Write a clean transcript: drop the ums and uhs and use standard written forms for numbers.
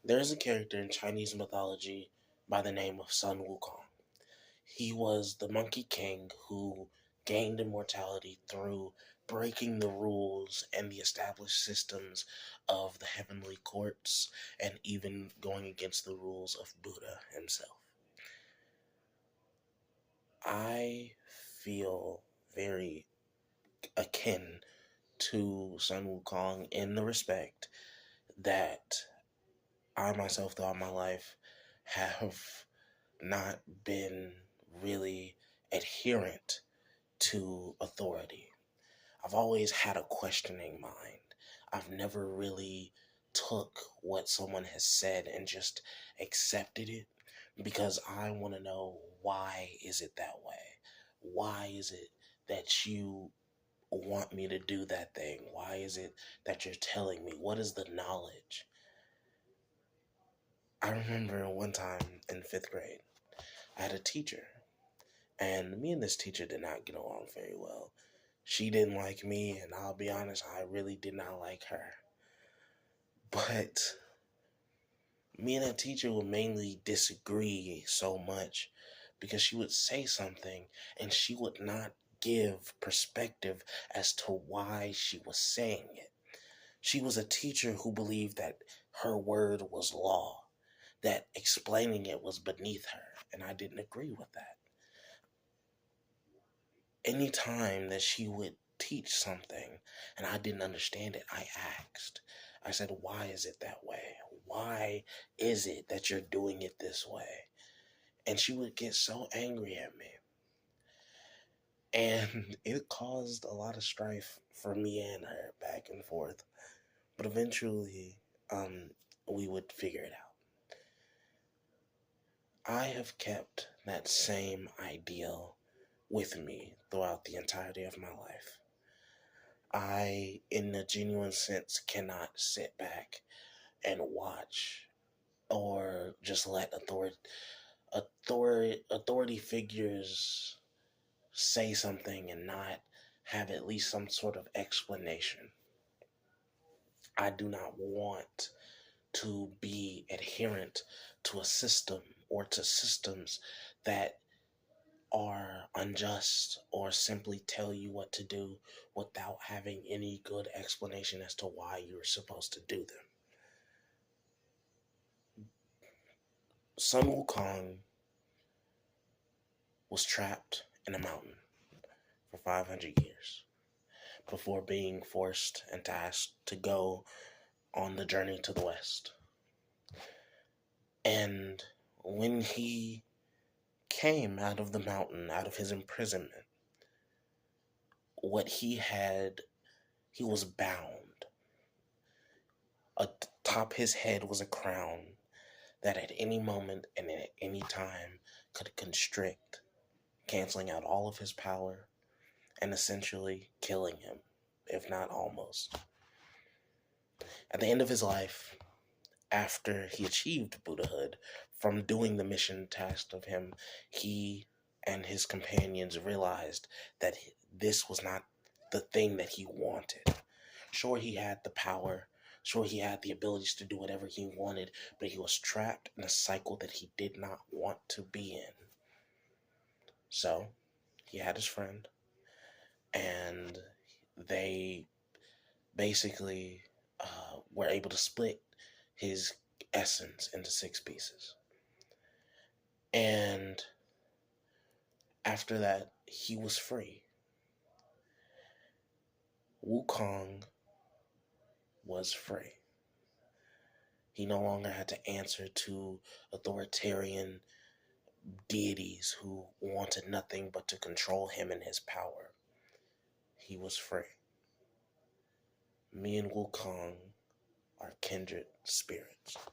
There's a character in Chinese mythology by the name of Sun Wukong. He was the Monkey King who gained immortality through breaking the rules and the established systems of the heavenly courts and even going against the rules of Buddha himself. I feel very akin to Sun Wukong in the respect that I myself throughout my life have not been really adherent to authority. I've always had a questioning mind. I've never really took what someone has said and just accepted it because I want to know, why is it that way? Why is it that you want me to do that thing? Why is it that you're telling me? What is the knowledge? I remember one time in 5th grade, I had a teacher, and me and this teacher did not get along very well. She didn't like me, and I'll be honest, I really did not like her. But me and that teacher would mainly disagree so much because she would say something and she would not give perspective as to why she was saying it. She was a teacher who believed that her word was law, that explaining it was beneath her, and I didn't agree with that. Any time that she would teach something and I didn't understand it, I asked. I said, why is it that way? Why is it that you're doing it this way? And she would get so angry at me. And it caused a lot of strife for me and her, back and forth. But eventually, we would figure it out. I have kept that same ideal with me throughout the entirety of my life. I, in a genuine sense, cannot sit back and watch or just let authority figures say something and not have at least some sort of explanation. I do not want to be adherent to a system or to systems that are unjust or simply tell you what to do without having any good explanation as to why you're supposed to do them. Sun Wukong was trapped in a mountain for 500 years before being forced and tasked to go on the journey to the west. And when he came out of the mountain, out of his imprisonment, he was bound. Atop his head was a crown that at any moment and at any time could constrict, canceling out all of his power and essentially killing him, if not almost. At the end of his life, after he achieved Buddhahood, from doing the mission tasked of him, he and his companions realized that this was not the thing that he wanted. Sure, he had the power. Sure, he had the abilities to do whatever he wanted, but he was trapped in a cycle that he did not want to be in. So, he had his friend, and they basically were able to split his essence into 6 pieces. And after that, he was free. Wukong was free. He no longer had to answer to authoritarian deities who wanted nothing but to control him and his power. He was free. Me and Wukong are kindred spirits.